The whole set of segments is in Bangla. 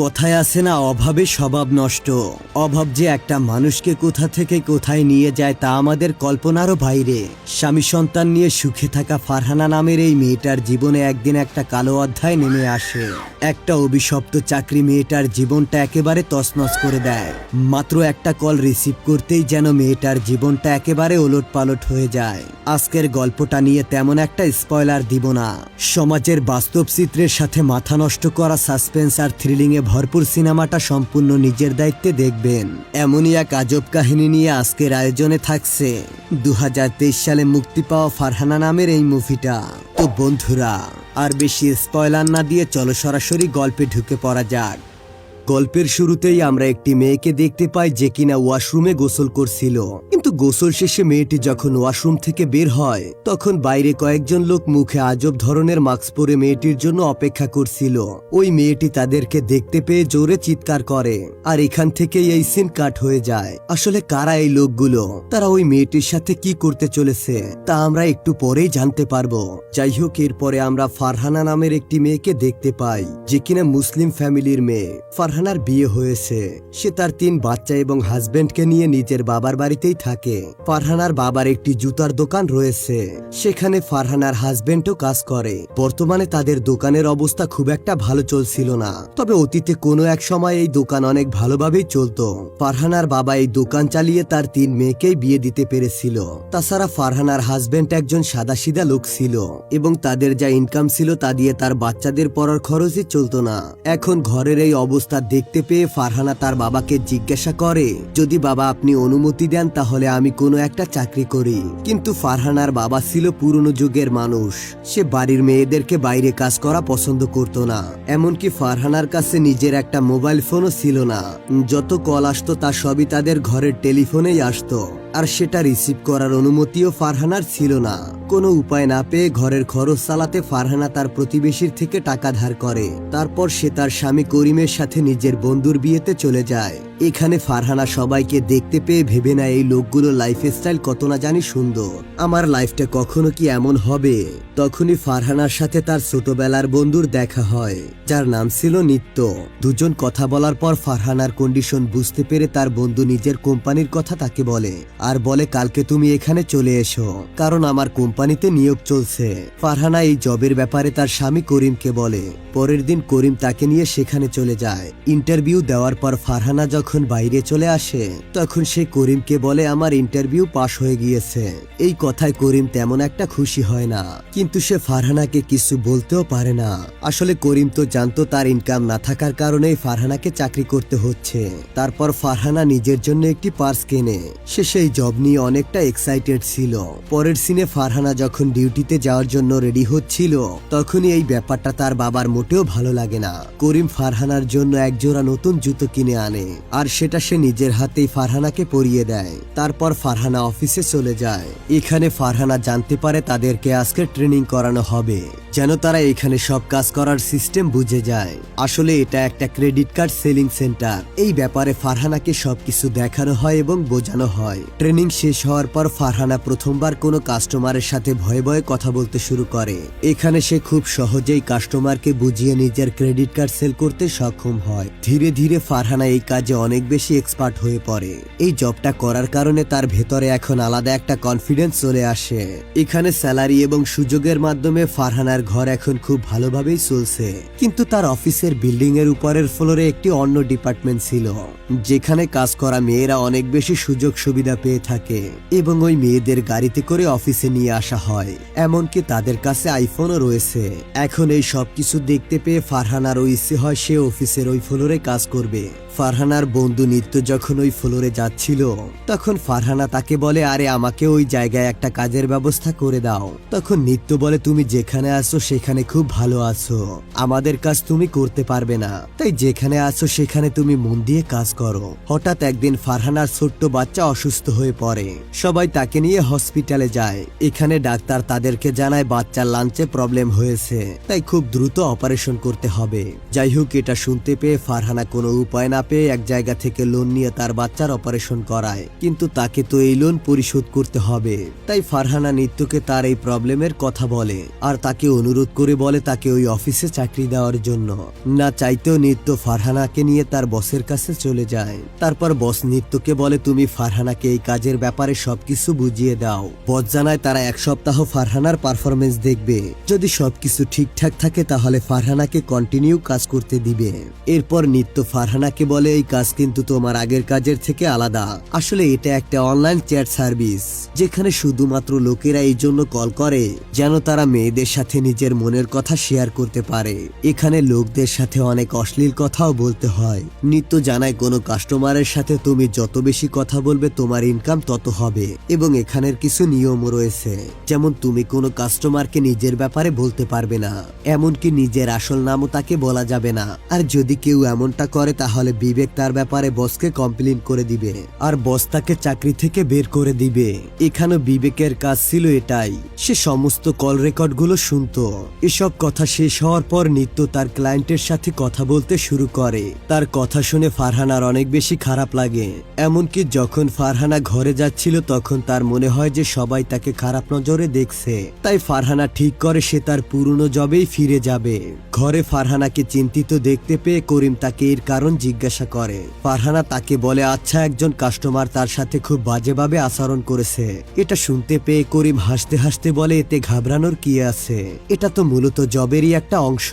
কথায় আছে না, অভাবে স্বভাব নষ্ট। অভাব যে একটা মানুষকে কোথা থেকে কোথায় নিয়ে যায় তা আমাদের কল্পনারও বাইরে। স্বামী সন্তান নিয়ে সুখে থাকা ফারহানা নামের এই মেয়েটার জীবনে একদিন একটা কালো অধ্যায় নেমে আসে। একটা অভিশপ্ত চাকরি মেয়েটার জীবনটা একেবারে তছনছ করে দেয়। মাত্র একটা কল রিসিভ করতেই যেন মেয়েটার জীবনটা একেবারে ওলটপালট হয়ে যায়। আজকের গল্পটা নিয়ে তেমন একটা স্পয়লার দিব না। সমাজের বাস্তব চিত্রের সাথে মাথা নষ্ট করা সাসপেন্স আর থ্রিলিং এ ভরপুর সিনেমাটা সম্পূর্ণ নিজের দায়িত্বে দেখবেন। এমনই এক আজব কাহিনী নিয়ে আজকের আয়োজনে থাকছে 2023 সালে মুক্তি পাওয়া ফারহানা নামের এই মুভিটা। তো বন্ধুরা, আর বেশি স্পয়লার না দিয়ে চলো সরাসরি গল্পে ঢুকে পড়া যাক। গল্পের শুরুতেই আমরা একটি মেয়েকে দেখতে পাই যে কিনা ওয়াশরুমে গোসল করছিল। কিন্তু গোসল শেষে মেয়েটি যখন ওয়াশরুম থেকে বের হয় তখন বাইরে কয়েকজন লোক মুখে আজব ধরনের মাস্ক পরে মেয়েটির জন্য অপেক্ষা করছিল। ওই মেয়েটি তাদেরকে দেখতে পেয়ে জোরে চিৎকার করে, আর এখান থেকেই এই সিন কাট হয়ে যায়। আসলে কারা এই লোকগুলো, তারা ওই মেয়েটির সাথে কি করতে চলেছে তা আমরা একটু পরেই জানতে পারবো। যাই হোক, এরপরে আমরা ফারহানা নামের একটি মেয়েকে দেখতে পাই যে কিনা মুসলিম ফ্যামিলির মেয়ে। ফারহানার বিয়ে হয়েছে, সে তার 3 বাচ্চা এবং হাজবেন্ডকে নিয়ে নিজের বাবার বাড়িতেই থাকে। ফারহানার বাবার একটি জুতার দোকান রয়েছে, সেখানে ফারহানার হাজবেন্ডও কাজ করে। বর্তমানে তাদের দোকানের অবস্থা খুব একটা ভালো চলছিল না, তবে অতীতে কোনো এক সময় এই দোকান অনেক ভালোভাবেই চলতো। ফারহানার বাবা এই দোকান চালিয়ে তার 3 মেয়েকেই বিয়ে দিতে পেরেছিল। তাছাড়া ফারহানার হাজবেন্ড একজন সাদাসিধা লোক ছিল এবং তাদের যা ইনকাম ছিল তা দিয়ে তার বাচ্চাদের পড়ার খরচই চলতো না। এখন ঘরের এই অবস্থা দেখতে পেয়ে ফারহানা তার বাবাকে জিজ্ঞাসা করে, যদি বাবা আপনি অনুমতি দেন তাহলে আমি কোনো একটা চাকরি করি। কিন্তু ফারহানার বাবা ছিল পুরনো যুগের মানুষ, সে বাড়ির মেয়েদেরকে বাইরে কাজ করা পছন্দ করত না। এমনকি ফারহানার কাছে নিজের একটা মোবাইল ফোনও ছিল না। যত কল আসতো তা সবই তাদের ঘরের টেলিফোনেই আসতো, আর সেটা রিসিভ করার অনুমতিও ফারহানার ছিল না। কোনো উপায় না পেয়ে ঘরের খরচ চালাতে ফারহানা তার প্রতিবেশীর থেকে টাকা ধার করে। তারপর সে তার স্বামী করিমের সাথে নিজের বন্ধুর বিয়েতে চলে যায়। এখানে ফারহানা সবাইকে দেখতে পেয়ে ভেবে নেয় এই লোকগুলো লাইফস্টাইল কত না জানি সুন্দর, আমার লাইফটা কখনো কি এমন হবে। তখনই ফারহানার সাথে তার ছোটবেলার বন্ধুর দেখা হয়, যার নাম ছিল নিত্য। দুজন কথা বলার পর ফারহানার কন্ডিশন বুঝতে পেরে তার বন্ধু নিজের কোম্পানির কথা তাকে বলে, আর বলে কালকে তুমি এখানে চলে এসো, কারণ আমার কোম্পানিতে নিয়োগ চলছে। ফারহানা এই জবের ব্যাপারে তার স্বামী করিমকে বলে। পরের দিন করিম তাকে নিয়ে সেখানে চলে যায়। ইন্টারভিউ দেওয়ার পর ফারহানা যখন বাইরে চলে আসে তখন সে করিমকে বলে, আমার ইন্টারভিউ পাশ হয়ে গিয়েছে। এই কথায় করিম তেমন একটা খুশি হয় না, কিন্তু সে ফারহানাকে কিছু বলতেও পারে না। আসলে করিম তো জানতো তার ইনকাম না থাকার কারণেই ফারহানাকে চাকরি করতে হচ্ছে। তারপর ফারহানা নিজের জন্য একটি পার্স কেনে। সে সেই জব নিয়ে অনেকটা এক্সাইটেড ছিল। পরের সিনে ফারহানা যখন ডিউটিতে যাওয়ার জন্য রেডি হচ্ছিল তখনই এই ব্যাপারটা তার বাবার মোটেও ভালো লাগে না। করিম ফারহানার জন্য একজোড়া নতুন জুতো কিনে আনে, আর সেটা সে নিজের হাতেই ফারহানাকে পরিয়ে দেয়। তারপর ফারহানা অফিসে চলে যায়। এখানে ফারহানা জানতে পারে তাদেরকে আজকে ট্রেনিং করানো হবে, যেন তারা এখানে সব কাজ করার সিস্টেম বুঝে যায়। আসলে এটা একটা ক্রেডিট কার্ড সেলিং সেন্টার। এই ব্যাপারে ফারহানাকে সবকিছু দেখানো হয় এবং বোঝানো হয়। ট্রেনিং শেষ হওয়ার পর ফারহানা প্রথমবার কোনো কাস্টমারের সাথে ভয়ে ভয়ে কথা বলতে শুরু করে। এখানে সে খুব সহজেই কাস্টমারকে বুঝিয়ে নিজের ক্রেডিট কার্ড সেল করতে সক্ষম হয়। ধীরে ধীরে ফারহানা এই কাজে অনেক বেশি এক্সপার্ট হয়ে পড়ে। এই জবটা করার কারণে তার ভেতরে এখন আলাদা একটা কনফিডেন্স চলে আসে। এখানে স্যালারি এবং সুযোগের মাধ্যমে ফারহানার ঘর এখন খুব ভালোভাবেই চলছে। কিন্তু তার অফিসের বিল্ডিং এর উপরের ফ্লোরে একটি অন্য ডিপার্টমেন্ট ছিল, যেখানে কাজ করা মেয়েরা অনেক বেশি সুযোগ সুবিধা পেয়ে থাকে এবং ওই মেয়েদের গাড়িতে করে অফিসে নিয়ে আসা হয়। এমনকি তাদের কাছে আইফোনও রয়েছে। এখন এই সবকিছু দেখতে পেয়ে ফারহানার ইচ্ছে হয় সে অফিসের ওই ফ্লোরে কাজ করবে। ফারহানার বন্ধু নিত্য যখন ওই ফ্লোরে যাচ্ছিল তখন ফারহানা তাকে বলে, আরে আমাকে ওই জায়গায় একটা কাজের ব্যবস্থা করে দাও। তখন নিত্য বলে, তুমি যেখানে আছো সেখানে খুব ভালো আছো, আমাদের কাজ তুমি করতে পারবে না, তাই যেখানে আছো সেখানে তুমি মন দিয়ে কাজ করো। হঠাৎ একদিন ফারহানার ছোট্ট বাচ্চা অসুস্থ হয়ে পড়ে। সবাই তাকে নিয়ে হসপিটালে যায়। এখানে ডাক্তার তাদেরকে জানায় বাচ্চার লাঞ্চে প্রবলেম হয়েছে, তাই খুব দ্রুত অপারেশন করতে হবে। যাই হোক, এটা শুনতে পেয়ে ফারহানা কোনো উপায় না পেয়ে এক জায়গা থেকে লোন নিয়ে তার বাচ্চার অপারেশন করায়, কিন্তু তাকে তো এই লোন পরিশোধ করতে হবে। তাই ফারহানা নিত্যকে তার এই প্রবলেমের কথা বলে আর তাকে অনুরোধ করে বলে তাকে ওই অফিসে চাকরি দেওয়ার জন্য। না চাইতেও নিত্য ফারহানাকে নিয়ে তার বসের কাছে চলে যায়। তারপর বস নিত্যকে বলে তুমি ফারহানাকে এই কাজের ব্যাপারে সবকিছু বুঝিয়ে দাও। বস জানায় তারা 1 সপ্তাহ ফারহানার পারফরমেন্স দেখবে, যদি সবকিছু ঠিকঠাক থাকে তাহলে ফারহানাকে কন্টিনিউ কাজ করতে দিবে। এরপর নিত্য ফারহানাকে বলে এই কাজ কিন্তু তোমার আগের কাজের থেকে আলাদা। আসলে এটা একটা অনলাইন চ্যাট সার্ভিস, যেখানে শুধুমাত্র লোকেরা এই জন্য কল করে যেন তারা মেয়েদের সাথে নিজের মনের কথা শেয়ার করতে পারে। এখানে লোকদের সাথে অনেক অশ্লীল কথাও বলতে হয়। নিত্য জানায় কোনো কাস্টমারের সাথে তুমি যত বেশি কথা বলবে তোমার ইনকাম তত হবে, এবং এখানের কিছু নিয়মও রয়েছে, যেমন তুমি কোনো কাস্টমারকে নিজের ব্যাপারে বলতে পারবে না, এমনকি নিজের আসল নামও তাকে বলা যাবে না। আর যদি কেউ এমনটা করে তাহলে বিবেক তার ব্যাপারে বসকে কমপ্লেইন করে দিবে, আর বস তাকে চাকরি থেকে বের করে দিবে। এখানে বিবেকের কাজ ছিল এটাই, সে সমস্ত কল রেকর্ডগুলো শুনতো। এসব কথা শেষ হওয়ার পর নিত্য তার ক্লায়েন্টের সাথে কথা বলতে শুরু করে। তার কথা শুনে ফারহানার অনেক বেশি খারাপ লাগে। এমনকি যখন ফারহানা ঘরে যাচ্ছিল তখন তার মনে হয় যে সবাই তাকে খারাপ নজরে দেখছে। তাই ফারহানা ঠিক করে সে তার পুরনো জবেই ফিরে যাবে। ঘরে ফারহানাকে চিন্তিত দেখতে পেয়ে করিম তাকে এর কারণ জিজ্ঞাসা করে। ফারহানা তাকে বলে আচ্ছা, একজন কাস্টমার তার সাথে খুব বাজেভাবে আচরণ করেছে। এটা শুনতে পেয়ে করিম হাসতে হাসতে বলে এতে ঘাবড়ানোর কি আছে, এটা তো মূলত জবেরই একটা অংশ।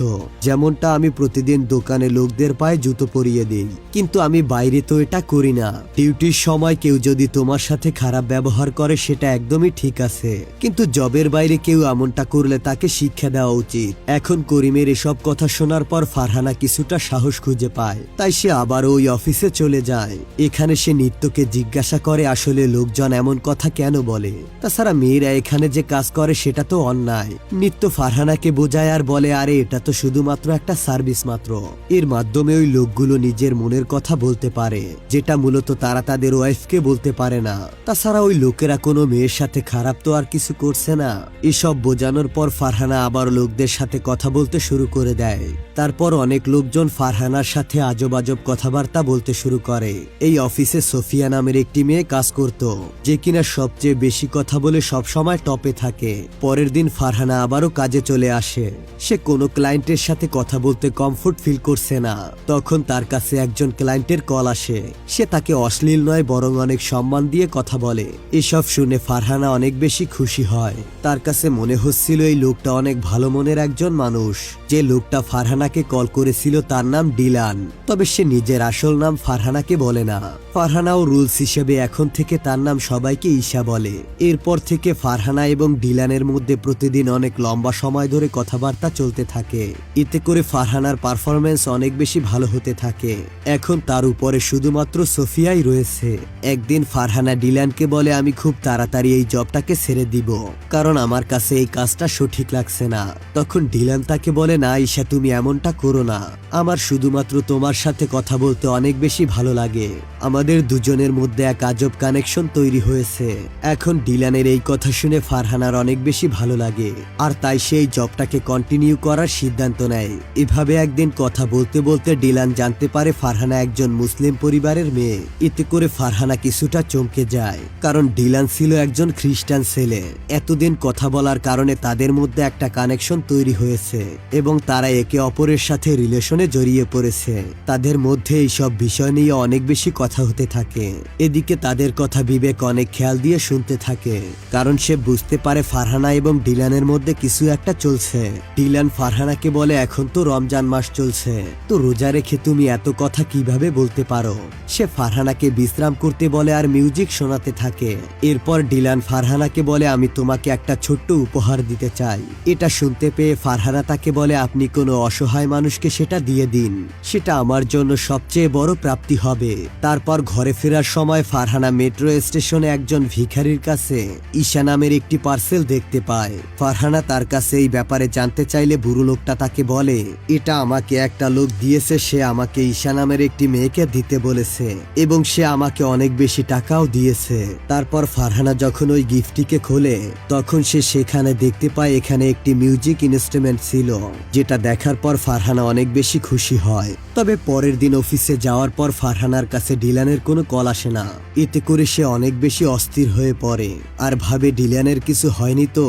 যেমনটা আমি প্রতিদিন দোকানে লোকদের পায়ে জুতো পরিয়ে দিই, কিন্তু আমি বাইরে তো এটা করি না। ডিউটির সময় কেউ যদি তোমার সাথে খারাপ ব্যবহার করে সেটা একদমই ঠিক আছে, কিন্তু জবের বাইরে কেউ এমনটা করলে তাকে শিক্ষা দেওয়া উচিত। এখন করিমের এসব কথা শোনার পর ফারহানা কিছুটা সাহস খুঁজে পায়, তাই সে আবার ওই অফিসে চলে যায়। এখানে সে নিত্যকে জিজ্ঞাসা করে আসলে লোকজন এমন কথা কেন বলে, তাছাড়া মেয়েরা এখানে যে কাজ করে সেটা তো অন্যায়। নিত্য ফারহানাকে বোঝায় আর বলে আরে এটা তো শুধুমাত্র একটা সার্ভিস মাত্র, এর মাধ্যমে ওই লোকগুলো নিজের মনের কথা বলতে পারে, যেটা মূলত তারা তাদের ওয়াইফকে বলতে পারে না। তাছাড়া ওই লোকেরা কোনো মেয়ের সাথে খারাপ তো আর কিছু করছে না। এসব বোঝানোর পর ফারহানা আবার লোকদের সাথে কথা বলতে শুরু করে দেয়। তারপর অনেক লোকজন ফারহানার সাথে আজব আজব কথাবার্তা বলতে শুরু করে। এই অফিসে সোফিয়া নামের একটি মেয়ে কাজ করত, যে কিনা সবচেয়ে বেশি কথা বলে সব সময় টপে থাকে। পরের দিন ফারহানা আবারও কাজে চলে আসে। সে কোনো ক্লায়েন্টের সাথে কথা বলতে কমফোর্ট ফিল করছে না। তখন তার কাছে একজন ক্লায়েন্টের কল আসে। সে তাকে অশ্লীল নয় বরং অনেক সম্মান দিয়ে কথা বলে। এসব শুনে ফারহানা অনেক বেশি খুশি হয়। তার কাছে মনে হচ্ছিল এই লোকটা অনেক ভালো মনের একজন মানুষ। যে লোকটা ফারহানাকে কল করেছিল তার নাম ডিলান, তবে সে নিজের আসল নাম ফারহানাকে বলে না। ফারহানাও রুলস হিসেবে এখন থেকে তার নাম সবাইকে ঈশা বলে। এরপর থেকে ফারহানা এবং ডিলানের মধ্যে প্রতিদিন অনেক লম্বা সময় ধরে কথাবার্তা চলতে থাকে। এতে করে ফারহানার পারফরমেন্স অনেক বেশি ভালো হতে থাকে। এখন তার উপরে শুধুমাত্র সোফিয়াই রয়েছে। একদিন ফারহানা ডিলানকে বলে আমি খুব তাড়াতাড়ি এই জবটাকে ছেড়ে দিব, কারণ আমার কাছে এই কাজটা সঠিক লাগছে না। তখন ডিলান তাকে বলে না ঈশা, তুমি এমনটা করো না, আমার শুধুমাত্র তোমার সাথে কথা বলতে অনেক বেশি ভালো লাগে। আমাদের দুজনের মধ্যে এক আজব কানেকশন তৈরি হয়েছে। এখন ডিলানের এই কথা শুনে ফারহানার অনেক বেশি ভালো লাগে, আর তাই সেই জবটাকে কন্টিনিউ করার সিদ্ধান্ত নেয়। এভাবে একদিন কথা বলতে বলতে ডিলান জানতে পারে ফারহানা একজন মুসলিম পরিবারের মেয়ে। এতে করে ফারহানা কিছুটা চমকে যায়, কারণ ডিলান ছিল একজন খ্রিস্টান ছেলে। এতদিন কথা বলার কারণে তাদের মধ্যে একটা কানেকশন তৈরি হয়েছে এবং তারা একে অপরের সাথে রিলেশনে জড়িয়ে পড়েছে। তাদের মধ্যে এইসব বিষয় নিয়ে অনেক বেশি কথা হতে থাকে। এদিকে তাদের কথা বিবেক অনেক খেয়াল দিয়ে শুনতে থাকে, কারণ সে বুঝতে পারে ফারহানা এবং ডিলানের মধ্যে কিছু একটা চলছে। ডিলান ফারহানাকে বলে এখন তো রমজান মাস চলছে, তো রোজা রেখে তুমি এত কথা কিভাবে বলতে পারো। সে ফারহানাকে বিশ্রাম করতে বলে আর মিউজিক শোনাতে থাকে। এরপর ডিলান ফারহানাকে বলে আমি তোমাকে একটা ছোট্ট উপহার দিতে চাই। এটা শুনতে পেয়ে ফারহানা তাকে বলে আপনি কোনো অসহায় মানুষকে সেটা দিয়ে দিন, সেটা আমার জন্য সবচেয়ে বড় প্রাপ্তি হবে। তারপর ঘরে ফেরার সময় ফারহানা মেট্রো স্টেশনে একজন ভিখারির কাছে ঈশা নামের একটি পার্সেল দেখতে পায়। ফারহানা তার কাছে এই ব্যাপারে জানতে চাইলে বুড়ো লোকটা তাকে বলে এটা আমাকে একটা লোক দিয়েছে, সে আমাকে ঈশা নামের একটি মেয়েকে দিতে বলেছে এবং সে আমাকে অনেক বেশি টাকাও দিয়েছে। তারপর ফারহানা যখন ওই গিফটটিকে খোলে তখন সে সেখানে দেখতে পায় এখানে একটি মিউজিক ইনস্ট্রুমেন্ট ছিল, যেটা দেখার পর ফারহানা অনেক বেশি খুশি হয়। তবে পরের দিন অফিসে যাওয়ার পর ফারহানার কাছে ডিলানের কোনো কল আসে না। এতে করে সে অনেক বেশি অস্থির হয়ে পড়ে আর ভাবে ডিলানের কিছু হয়নি তো।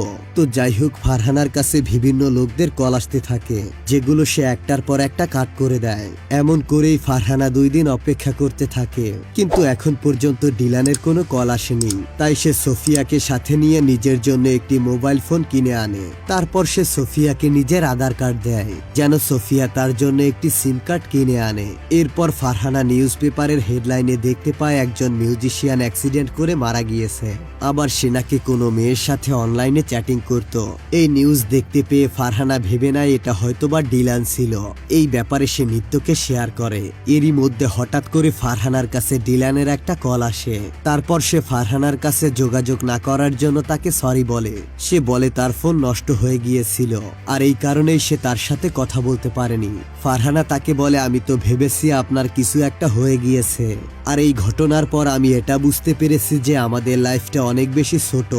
যাই হোক, ফারহানার কাছে বিভিন্ন লোকদের কল আসতে থাকে, যেগুলো সে একটার পর একটা কাট করে দেয়। এমন করেই ফারহানা 2 দিন অপেক্ষা করতে থাকে, কিন্তু এখন পর্যন্ত ডিলানের কোনো কল আসেনি। তাই সে সোফিয়াকে সাথে নিয়ে নিজের জন্য একটি মোবাইল ফোন কিনে আনে। তারপর সে সোফিয়াকে নিজের আধার কার্ড দেয়, যেন সোফিয়া তার জন্য একটি সিম কার্ড কিনে আনে। এরপর ফারহানা নিউজ পেপারের হেডলাইনে দেখতে পায় একজন মিউজিশিয়ান অ্যাক্সিডেন্ট করে মারা গিয়েছে, আবার সে নাকি কোনো মেয়ের সাথে অনলাইনে চ্যাটিং করত। এই নিউজ দেখতে পেয়ে ফারহানা ভেবে নেয় এটা হয়তোবা ডিলান ছিল। এই ব্যাপারে সে নিত্যকে শেয়ার করে। এরই মধ্যে হঠাৎ করে ফারহানার কাছে ডিলানের একটা কল আসে। তারপর সে ফারহানার কাছে যোগাযোগ না করার জন্য তাকে সরি বলে। সে বলে তার ফোন নষ্ট হয়ে গিয়েছিল, আর এই কারণেই সে তার সাথে কথা বলতে পারেনি। ফারহানা তাকে বলে, আমি তো ভেবেছি আপনার কিছু একটা হয়ে গিয়েছে, আর এই ঘটনার পর আমি এটা বুঝতে পেরেছি যে আমাদের লাইফটা অনেক বেশি ছোট,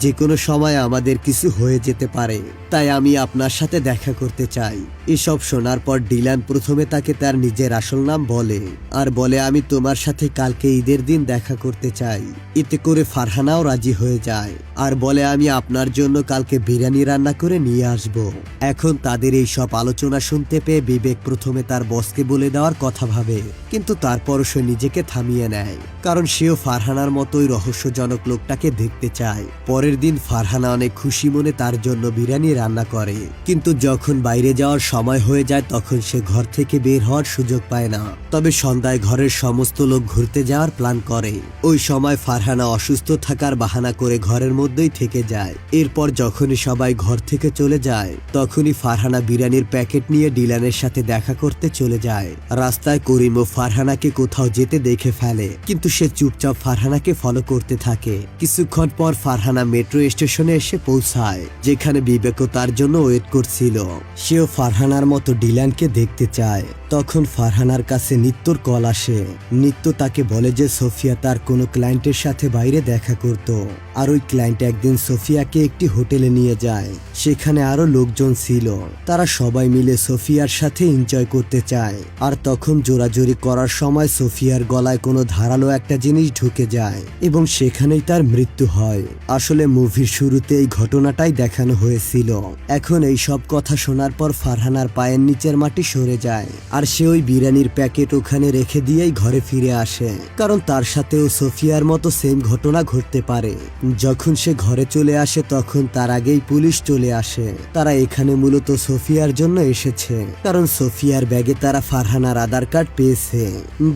যে কোনো সময় আমাদের কিছু হয়ে যেতে পারে, তাই আমি আপনার সাথে দেখা করতে চাই। এসব শোনার পর ডিলান প্রথমে তাকে তার নিজের আসল নাম বলে, আর বলে আমি তোমার সাথে কালকে ঈদের দিন দেখা করতে চাই। এতে করে ফারহানাও রাজি হয়ে যায়, আর বলে আমি আপনার জন্য কালকে বিরিয়ানি রান্না করে নিয়ে আসব। এখন তাদের এই সব আলোচনা শুনতে পেয়ে বিবেক প্রথমে তার বসকে বলে দেওয়ার কথা ভাবে, কিন্তু তারপরও সে নিজেকে থামিয়ে নেয়, কারণ সেও ফারহানার মতোই রহস্যজনক লোকটাকে দেখতে চায়। পরের দিন ফারহানা অনেক খুশি মনে তার জন্য বিরিয়ানি রান্না করে, কিন্তু যখন বাইরে যাওয়ার সময় হয়ে যায় তখন সে ঘর থেকে বের হওয়ার সুযোগ পায় না। তবে সন্ধ্যায় ঘরের সমস্ত লোক ঘুরতে যাওয়ার প্ল্যান করে। ওই সময় ফারহানা অসুস্থ থাকার বাহানা করে ঘরের মধ্যেই থেকে যায়। এরপর যখনই সবাই ঘর থেকে চলে যায় তখনই ফারহানা বিরিয়ানির প্যাকেট নিয়ে ডিলানের সাথে দেখা করতে চলে যায়। রাস্তায় করিম ও ফারহানাকে কোথাও যেতে দেখে ফেলে, কিন্তু সে চুপচাপ ফারহানাকে ফলো করতে থাকে। কিছুক্ষণ পর ফারহানা মেট্রো স্টেশনে এসে পৌঁছায়, যেখানে বিবেকও তার জন্য ওয়েট করছিল। সেও ফারহানার মতো ডিলানকে দেখতে চায়। তখন ফারহানার কাছে নিত্যর কল আসে। নিত্য তাকে বলে যে সোফিয়া তার কোনো ক্লায়েন্টের সাথে বাইরে দেখা করত, আর ওই ক্লায়েন্ট একদিন সোফিয়াকে একটি হোটেলে নিয়ে যায়। সেখানে আরো লোকজন ছিল, তারা সবাই মিলে সোফিয়ার সাথে এনজয় করতে চায়। আর তখন জোরাজোরি করার সময় সোফিয়ার গলায় কোনো ধারালো একটা জিনিস ঢুকে যায় এবং সেখানেই তার মৃত্যু হয়। আসলে মুভির শুরুতে এই ঘটনাটাই দেখানো হয়েছিল। এখন এই সব কথা শোনার পর ফারহানার পায়ের নিচের মাটি সরে যায়, আর সে ওই বিরিয়ানির প্যাকেট ওখানে রেখে দিয়েই ঘরে ফিরে আসে, কারণ তার সাথেও সোফিয়ার মতো সেম ঘটনা ঘটতে পারে। যখন সে ঘরে চলে আসে তখন তার আগেই পুলিশ চলে আসে। তারা এখানে মূলত সোফিয়ার জন্য এসেছে, কারণ সোফিয়ার ব্যাগে তারা ফারহানার আধার কার্ড পেয়েছে,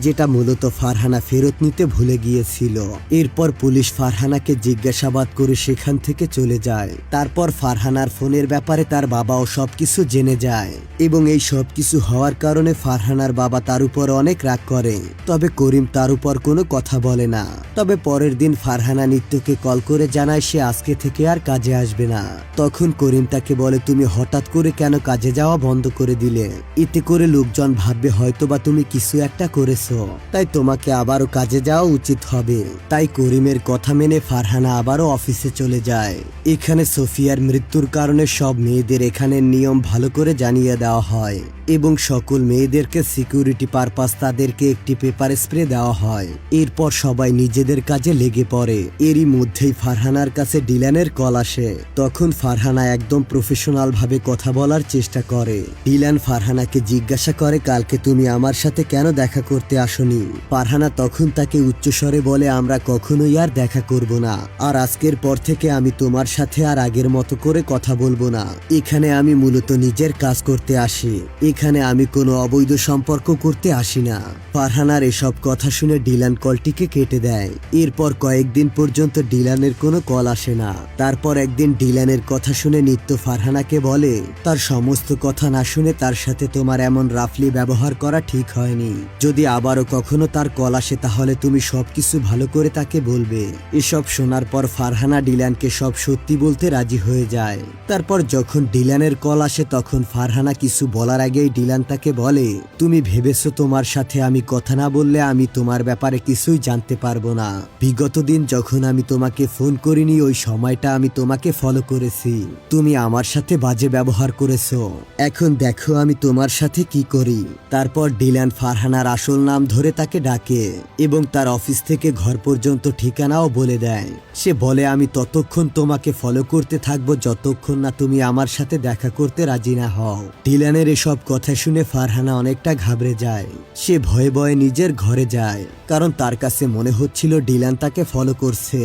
যেটা মূলত ফারহানা ফেরত নিতে ভুলে গিয়েছিল। এরপর পুলিশ ফারহানাকে জিজ্ঞাসাবাদ করে সেখান থেকে চলে যায়। তারপর ফারহানার ফোনের ব্যাপারে তার বাবাও সবকিছু জেনে যায়, এবং এই সবকিছু হওয়ার কারণে ফারহানার বাবা তার উপর অনেক রাগ করে। তবে করিম তার উপর কোনো কথা বলে না। তবে পরের দিন ফারহানা নিত্যকে কল করে জানায় সে আজকে থেকে আর কাজে আসবে না। তখন করিম তাকে বলে তুমি হঠাৎ করে কেন কাজে যাওয়া বন্ধ করে দিলে? এতে করে লোকজন ভাববে হয়তোবা তুমি কিছু একটা করেছো, তাই তোমাকে আবারও কাজে যাওয়া উচিত হবে। তাই করিমের কথা মেনে ফারহানা আবারও অফিসে চলে যায়। এখানে সোফিয়ার মৃত্যুর কারণে সব মেয়েদের এখানের নিয়ম ভালো করে জানিয়ে দেওয়া হয়, এবং সকল মেয়েদেরকে সিকিউরিটি পারপাস তাদেরকে একটি পেপার স্প্রে দেওয়া হয়। এরপর সবাই নিজেদের কাজে লেগে পড়ে। এরই মধ্যেই ফারহানার কাছে ডিলানের কল আসে। তখন ফারহানা একদম প্রফেশনাল ভাবে কথা বলার চেষ্টা করে। ডিলান ফারহানাকে জিজ্ঞাসা করে কালকে তুমি আমার সাথে কেন দেখা করতে আসনি? ফারহানা তখন তাকে উচ্চস্বরে বলে আমরা কখনোই আর দেখা করব না, আর আজকের পর থেকে আমি তোমার সাথে আর আগের মতো করে কথা বলবো না। এখানে আমি মূলত নিজের কাজ করতে আসি, এখানে আমি কোনো অবৈধ সম্পর্ক করতে আসি না। ফারহানার এসব কথা শুনে ডিলান কলটিকে কেটে দেয়। এরপর কয়েকদিন পর্যন্ত ডিলানের কোনো কল আসে না। তারপর একদিন ডিলানের কথা শুনে নিত্য ফারহানাকে বলে তার সমস্ত কথা না শুনে তার সাথে তোমার এমন রাফলি ব্যবহার করা ঠিক হয়নি। যদি আবারও কখনো তার কল আসে তাহলে তুমি সবকিছু ভালো করে তাকে বলবে। এসব শোনার পর ফারহানা ডিলানকে সব সত্যি বলতে রাজি হয়ে যায়। তারপর যখন ডিলানের কল আসে তখন ফারহানা কিছু বলার আগেই ডিলান তাকে বলে বলে, তুমি ভেবেছো তোমার সাথে আমি কথা না বললে আমি তোমার ব্যাপারে কিছুই জানতে পারবো না। বিগত দিন যখন আমি তোমাকে ফোন করিনি ওই সময়টা আমি তোমাকে ফলো করেছি। তুমি আমার সাথে বাজে ব্যবহার করেছো। এখন দেখো আমি তোমার সাথে কি করি। তারপর ডিলান ফারহানার আসল নাম ধরে তাকে ডাকে এবং তার অফিস থেকে ঘর পর্যন্ত ঠিকানাও বলে দেয়। সে বলে, আমি ততক্ষণ তোমাকে ফলো করতে থাকবো যতক্ষণ না তুমি আমার সাথে দেখা করতে রাজি না হও। ডিলানের এসব কথা শুনে ফারহানা অনেকটা ঘাবড়ে যায়। সে ভয়ে ভয়ে নিজের ঘরে যায়, কারণ তার কাছে মনে হচ্ছিল ডিলান তাকে ফলো করছে।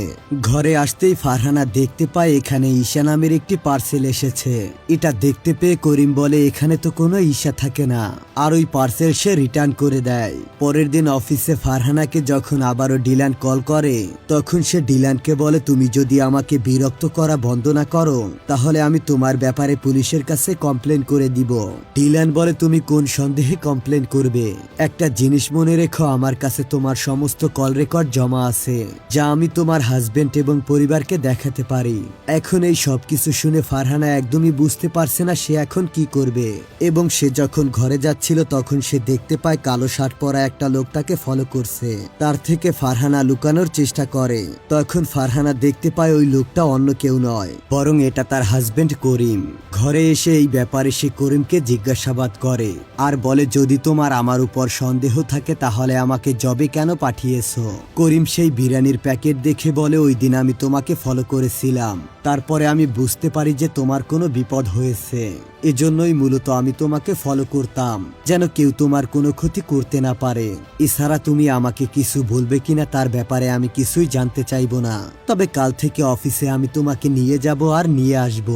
ঘরে আসতেই ফারহানা দেখতে পায় এখানে ঈশা নামের একটি পার্সেল এসেছে। এটা দেখতে পেয়ে করিম বলে, এখানে তো কোনো ঈশা থাকে না, আর ওই পার্সেল সে রিটার্ন করে দেয়। পরের দিন অফিসে ফারহানাকে যখন আবারও ডিলান কল করে তখন সে ডিলানকে বলে, তুমি যদি আমাকে বিরক্ত করা বন্ধ না করো তাহলে আমি তোমার ব্যাপারে পুলিশের কাছে কমপ্লেন করে দিব। ডিলান বলে, তুমি কোন সন্দেহে কমপ্লেন করবে? একটা জিনিস মনে রেখো, আমার কাছে তোমার সমস্ত কল রেকর্ড জমা আছে যা আমি তোমার হাজবেন্ড এবং পরিবারকে দেখাতে পারি। এখন এই সবকিছু শুনে ফারহানা একদমই বুঝতে পারছে না সে এখন কি করবে, এবং সে যখন ঘরে যাচ্ছিল তখন সে দেখতে পায় কালো শার্ট পরা একটা লোক তাকে ফলো করছে। তার থেকে ফারহানা লুকানোর চেষ্টা করে। তখন ফারহানা দেখতে পায় ওই লোকটা অন্য কেউ নয়, বরং এটা তার হাজবেন্ড করিম। ঘরে এসে এই ব্যাপারে সে করিমকে জিজ্ঞাসাবাদ করে আর বলে, যদি তোমার আমার উপর সন্দেহ থাকে তাহলে আমাকে জবে কেন পাঠিয়েছো? করিম সেই বিরিয়ানির প্যাকেট দেখে বলে, ওই দিন আমি তোমাকে ফলো করেছিলাম, তারপরে আমি বুঝতে পারি যে তোমার কোনো বিপদ হয়েছে। এজন্যই মূলত আমি তোমাকে ফলো করতাম, যেন কেউ তোমার কোনো ক্ষতি করতে না পারে। এছাড়া তুমি আমাকে কিছু বলবে কিনা তার ব্যাপারে আমি কিছুই জানতে চাইবো না, তবে কাল থেকে অফিসে আমি তোমাকে নিয়ে যাব আর নিয়ে আসব।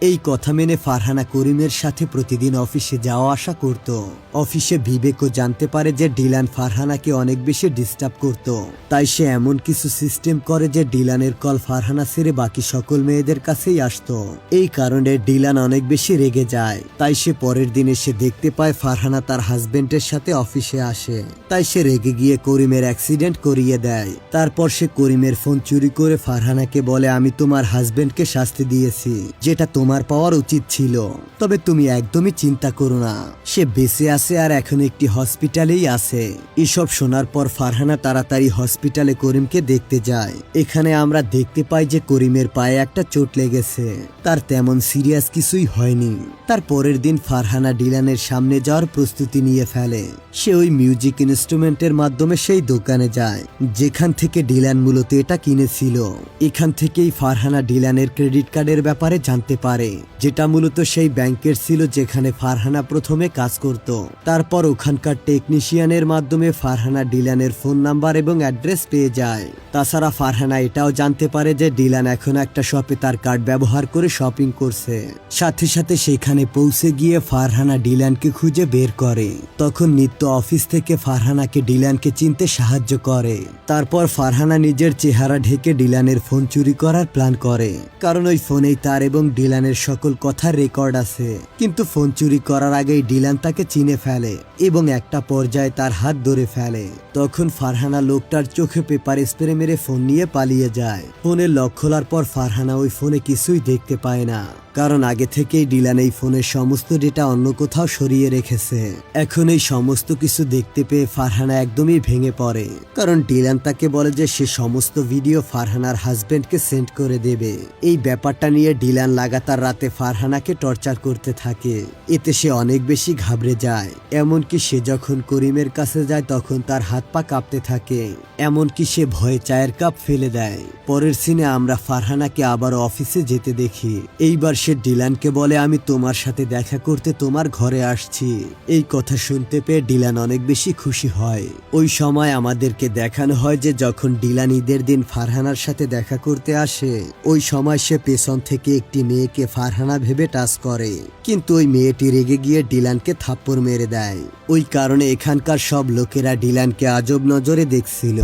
এই কথা মেনে ফারহানা করিমের সাথে প্রতিদিন অফিসে যাওয়া আসা করত। অফিসে বিবেকও জানতে পারে যে ডিলান ফারহানাকে অনেক বেশি ডিস্টার্ব করত, তাই সে এমন কিছু সিস্টেম করে যে ডিলানের কল ফারহানা ছেড়ে বাকি সকল মেয়েদের কাছেই আসতো। এই কারণে ডিলান অনেক বেশি রেগে যায়। তাই সে পরের দিন এসে দেখতে পায় ফারহানা তার হাজবেন্ডের সাথে অফিসে আসে। তাই সে রেগে গিয়ে করিমের অ্যাক্সিডেন্ট করিয়ে দেয়। তারপর সে করিমের ফোন চুরি করে ফারহানাকে বলে, আমি তোমার হাজবেন্ডকে শাস্তি দিয়েছি যেটা তোমার পাওয়ার উচিত ছিল, তবে তুমি একদমই চিন্তা করো না, সে বেঁচে আছে আর এখন একটি হসপিটালেই আছে। এসব শোনার পর ফারহানা তাড়াতাড়ি হসপিটালে করিমকে দেখতে যায়। এখানে আমরা দেখতে পাই যে করিমের পায়ে একটা চোট লেগেছে, তার তেমন সিরিয়াস কিছুই হয়নি। তার পরের দিন ফারহানা ডিলানের সামনে যাওয়ার প্রস্তুতি নিয়ে ফেলে। সে ওই মিউজিক ইনস্ট্রুমেন্টের মাধ্যমে সেই দোকানে যায় যেখান থেকে ডিলান মূলত এটা কিনেছিল। এখান থেকেই ফারহানা ডিলানের ক্রেডিট কার্ডের ব্যাপারে জানতে পারে, যেটা মূলত সেই ব্যাংকের ছিল যেখানে ফারহানা প্রথমে কাজ করত। তারপর ওখানকার টেকনিশিয়ানের মাধ্যমে ফারহানা ডিলানের ফোন নাম্বার এবং অ্যাড্রেস পেয়ে যায়। তাছাড়া ফারহানা এটাও জানতে পারে যে ডিলান এখন একটা শপে তার কার্ড ব্যবহার করে শপিং করছে। সাথে সাথে সেখানে পৌঁছে গিয়ে ফারহানা ডিলানকে খুঁজে বের করে। তখন নিত্য অফিস থেকে ফারহানাকে ডিলানকে চিনতে সাহায্য করে। তারপর ফারহানা নিজের চেহারা ঢেকে ডিলানের ফোন চুরি করার প্ল্যান করে, কারণ ওই ফোনেই তার এবং ডিলানের সকল কথার রেকর্ড আছে। কিন্তু ফোন চুরি করার আগেই ডিলান তাকে চিনে ফেলে এবং একটা পর্যায়ে তার হাত ধরে ফেলে। তখন ফারহানা লোকটার চোখে পেপার স্প্রে মেরে ফোন নিয়ে পালিয়ে যায়। ফোনের লক খোলার পর ফারহানা ওই ফোনে কিছুই দেখতে পায় না, কারণ আগে থেকেই ডিলান এই ফোনের সমস্ত ডেটা অন্য কোথাও সরিয়ে রেখেছে। এখন এই সমস্ত কিছু দেখতে পেয়ে ফারহানা একদমই ভেঙে পড়ে, কারণ ডিলান তাকে বলে যে সে সমস্ত ভিডিও ফারহানার হাজবেন্ডকে সেন্ড করে দেবে। এই ব্যাপারটা নিয়ে ডিলান লাগাতার রাতে ফারহানাকে টর্চার করতে থাকে। এতে সে অনেক বেশি ঘাবড়ে যায়। এমনকি সে যখন করিমের কাছে যায় তখন তার হাত পা কাঁপতে থাকে, এমনকি সে ভয়ে চায়ের কাপ ফেলে দেয়। পরের সিনে আমরা ফারহানাকে আবারও অফিসে যেতে দেখি। এইবার সে ডিলানকে বলে, আমি তোমার সাথে দেখা করতে তোমার ঘরে আসছি। এই কথা শুনতে পেয়ে ডিলান অনেক বেশি খুশি হয়। ওই সময় আমাদেরকে দেখানো হয় যে যখন ডিলান ঈদের দিন ফারহানার সাথে দেখা করতে আসে ওই সময় সে পেছন থেকে একটি মেয়েকে ফারহানা ভেবে টাচ করে, কিন্তু ওই মেয়েটি রেগে গিয়ে ডিলানকে থাপ্পড় মেরে দেয়। ওই কারণে এখানকার সব লোকেরা ডিলানকে আজব নজরে দেখছিল।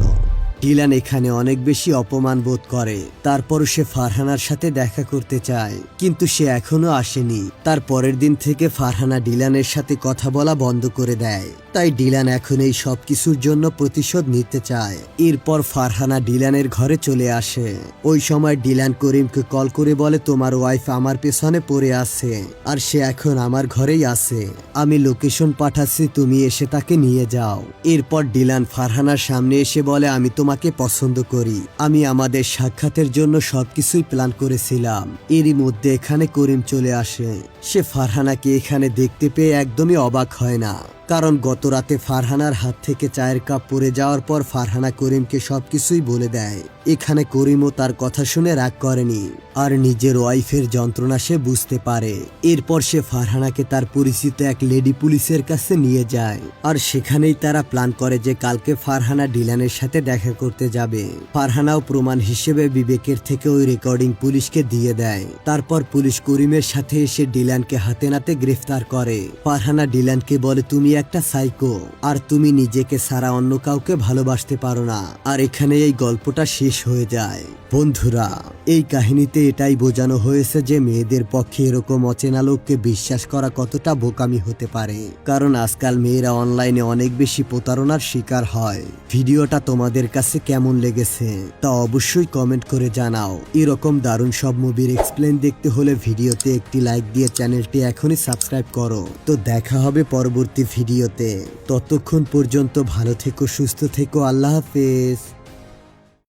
ডিলান এখানে অনেক বেশি অপমান বোধ করে। তারপরও সে ফারহানার সাথে দেখা করতে চায়, কিন্তু সে এখনো আসেনি। তার পরের দিন থেকে ফারহানা ডিলানের সাথে কথা বলা বন্ধ করে দেয়। তাই ডিলান এখন এই সব কিছুর জন্য প্রতিশোধ নিতে চায়। এরপর ফারহানা ডিলানের ঘরে চলে আসে। ওই সময় ডিলান করিমকে কল করে বলে, তোমার ওয়াইফ আমার পেছনে পড়ে আছে আর সে এখন আমার ঘরেই আছে। আমি লোকেশন পাঠাচ্ছি, তুমি এসে তাকে নিয়ে যাও। এরপর ডিলান ফারহানার সামনে এসে বলে, আমি তোমাকে পছন্দ করি। আমি আমাদের সাক্ষাতের জন্য সবকিছুই প্ল্যান করেছিলাম। এরই মধ্যে এখানে করিম চলে আসে। সে ফারহানাকে এখানে দেখতে পেয়ে একদমই অবাক হয় না, কারণ গত রাতে ফারহানার হাত থেকে চায়ের কাপ পড়ে যাওয়ার পর ফারহানা করিমকে সবকিছুই বলে দেয়। এখানে করিমও তার কথা শুনে রাগ করেনি আর নিজের ওয়াইফের যন্ত্রণা সে বুঝতে পারে। এরপর সে ফারহানাকে তার পরিচিত এক লেডি পুলিশের কাছে নিয়ে যায় আর সেখানেই তারা প্ল্যান করে যে কালকে ফারহানা ডিলানের সাথে দেখা করতে যাবে। ফারহানাও প্রমাণ হিসেবে বিবেকের থেকে ওই রেকর্ডিং পুলিশকে দিয়ে দেয়। তারপর পুলিশ করিমের সাথে এসে ডিলানকে হাতে নাতে গ্রেফতার করে। ফারহানা ডিলানকে বলে, তুমি একটা সাইকো আর তুমি নিজেকে ছাড়া অন্য কাউকে ভালোবাসতে পারো না। আর এখানে এই গল্পটা শেষ হয়ে যায়। বন্ধুরা, এই কাহিনীতে এটাই বোঝানো হয়েছে যে মেয়েদের পক্ষে এরকম অচেনা লোককে বিশ্বাস করা কতটা বোকামি হতে পারে, কারণ আজকাল মেয়েরা অনলাইনে অনেক বেশি প্রতারণার শিকার হয়। ভিডিওটা তোমাদের কাছে কেমন লেগেছে তা অবশ্যই কমেন্ট করে জানাও। এরকম দারুণ সব মুভির এক্সপ্লেন দেখতে হলে ভিডিওতে একটি লাইক দিয়ে চ্যানেলটি এখনই সাবস্ক্রাইব করো। তো দেখা হবে পরবর্তী ভিডিওতে। ততক্ষণ পর্যন্ত ভালো থেকো, সুস্থ থেকো, আল্লাহ হাফেজ।